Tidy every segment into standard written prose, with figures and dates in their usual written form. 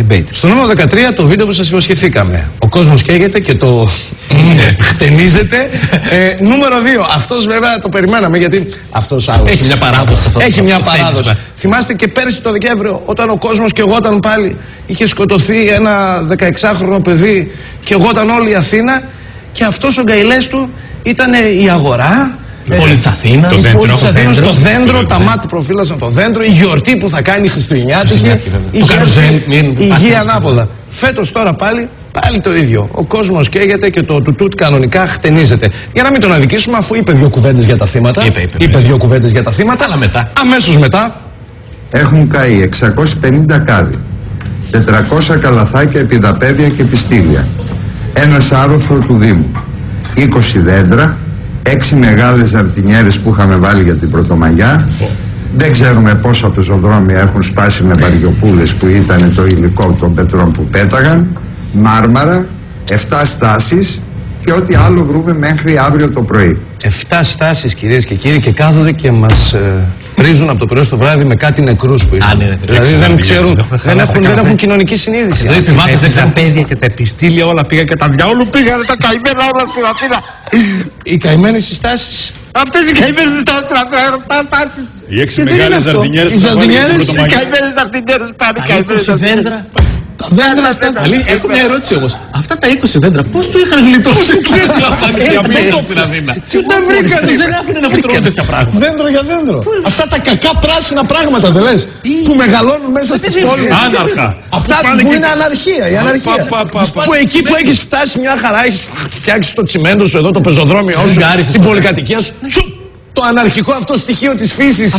debate. Στο νούμερο 13 το βίντεο που σας υποσχεθήκαμε. Ο κόσμος καίγεται και το χτενίζεται. Νούμερο 2. Αυτός βέβαια το περιμέναμε γιατί αυτός άλλος. Έχει μια παράδοση αυτό. Έχει μια παράδοση. Θυμάστε και πέρσι το Δεκέμβριο όταν ο κόσμος καιγόταν πάλι. Είχε σκοτωθεί ένα 16χρονο παιδί και καιγόταν όλη η Αθήνα. Και αυτός ο γκαιλές του ήταν η αγορά. Η πόλη της Αθήνας. Το δέντρο, τα μάτια προφύλασαν το δέντρο, η γιορτή που θα κάνει η Χριστουγεννιάτικη. Η γη ανάποδα. Φέτος τώρα πάλι το ίδιο. Ο κόσμος καίγεται και το τουτούτ κανονικά χτενίζεται. Για να μην τον αδικήσουμε, αφού είπε 2 κουβέντες για τα θύματα. Είπε 2 κουβέντες για τα θύματα. Αλλά μετά. Αμέσως μετά. Έχουν καεί 650 κάδοι, 400 καλαθάκια, επιδαπέδια και πιστήλια, ένα άρωθρο του Δήμου, 20 δέντρα, 6 μεγάλες ζαρτινιέρες που είχαμε βάλει για την Πρωτομαγιά. Δεν ξέρουμε πόσα πεζοδρόμια έχουν σπάσει με βαριοπούλες που ήταν το υλικό των πετρών που πέταγαν, μάρμαρα, 7 στάσεις και ό,τι άλλο βρούμε μέχρι αύριο το πρωί. 7 στάσεις, κυρίες και κύριοι, και κάθονται και μας πρίζουν από το πρωί στο βράδυ με κάτι νεκρούς που είναι. Δηλαδή δεν ξέρουν, δεν έχουν κοινωνική συνείδηση. Οι επιβάτες δεν ξέρουν. Τα παίζια και τα επιστήλια όλα πήγαν και τα διάολου πήγανε τα καημένα όλα στην Αθήνα. Οι καημένες συστάσεις. Αυτές οι καημένες συστάσεις. Οι 6 μεγάλες ζαρτινιέρες που θα βάλει στην Πρωτομαγιά. Οι καημένες ζαρτινιέρες πάνε καημένες δέντρα. Τα δέντρα έχω μια ερώτηση όμως. Αυτά τα 20 δέντρα πώς του είχαν γλιτώσει στην Αθήνα? Δεν βρήκανε. Δεν άφηνε να φυτρώνουν τέτοια πράγματα. Δέντρο για δέντρο. Αυτά τα κακά πράσινα πράγματα δεν λες, που μεγαλώνουν μέσα στις πόλεις. Άναρχα. Αυτά που είναι αναρχία. Η αναρχία. Που εκεί που έχεις φτάσει μια χαρά, έχεις φτιάξει το τσιμέντο σου εδώ, το πεζοδρόμιο σου, την πολυκατοικία σου. Το αναρχικό αυτό στοιχείο της φύσης.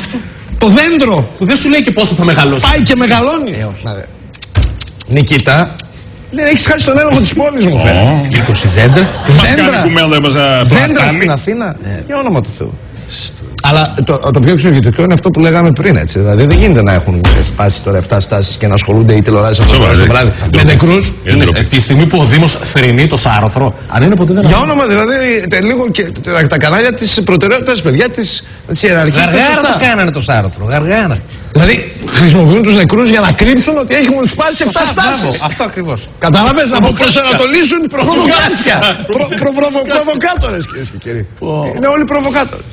Το δέντρο. Που δεν σου λέει και πόσο θα μεγαλώσει. Πάει και μεγαλώνει. Νικήτα, δεν έχεις χάσει τον έλεγχο της πόλης μου, φαίνεται. 20 δέντρα. Δέντρα στην Αθήνα. Για όνομα του Θεού. Αλλά το πιο εξοργητικό είναι αυτό που λέγαμε πριν, έτσι. Δηλαδή δεν γίνεται να έχουν σπάσει τώρα 7 στάσεις και να ασχολούνται οι τηλεοράσεις αυτό το βράδυ με νεκρούς. Τη στιγμή που ο Δήμος θρηνεί το Σάρωθρο, αν είναι ποτέ δεν. Για όνομα δηλαδή, λίγο και τα κανάλια της προτεραιότητας, παιδιά, της ιεραρχίας. Γαργάρα το κάνανε το Σάρωθρο. Γαργάρα. Δηλαδή χρησιμοποιούν τους νεκρούς για να κρύψουν ότι έχουν σπάσει 7 στάσεις. Αυτό ακριβώς. Καταλαβαίνεις, να προσανατολίσουν προβοκάτσια. Προβοκάτορες, κυρίες και κύριοι. Είναι όλοι προβοκάτορες.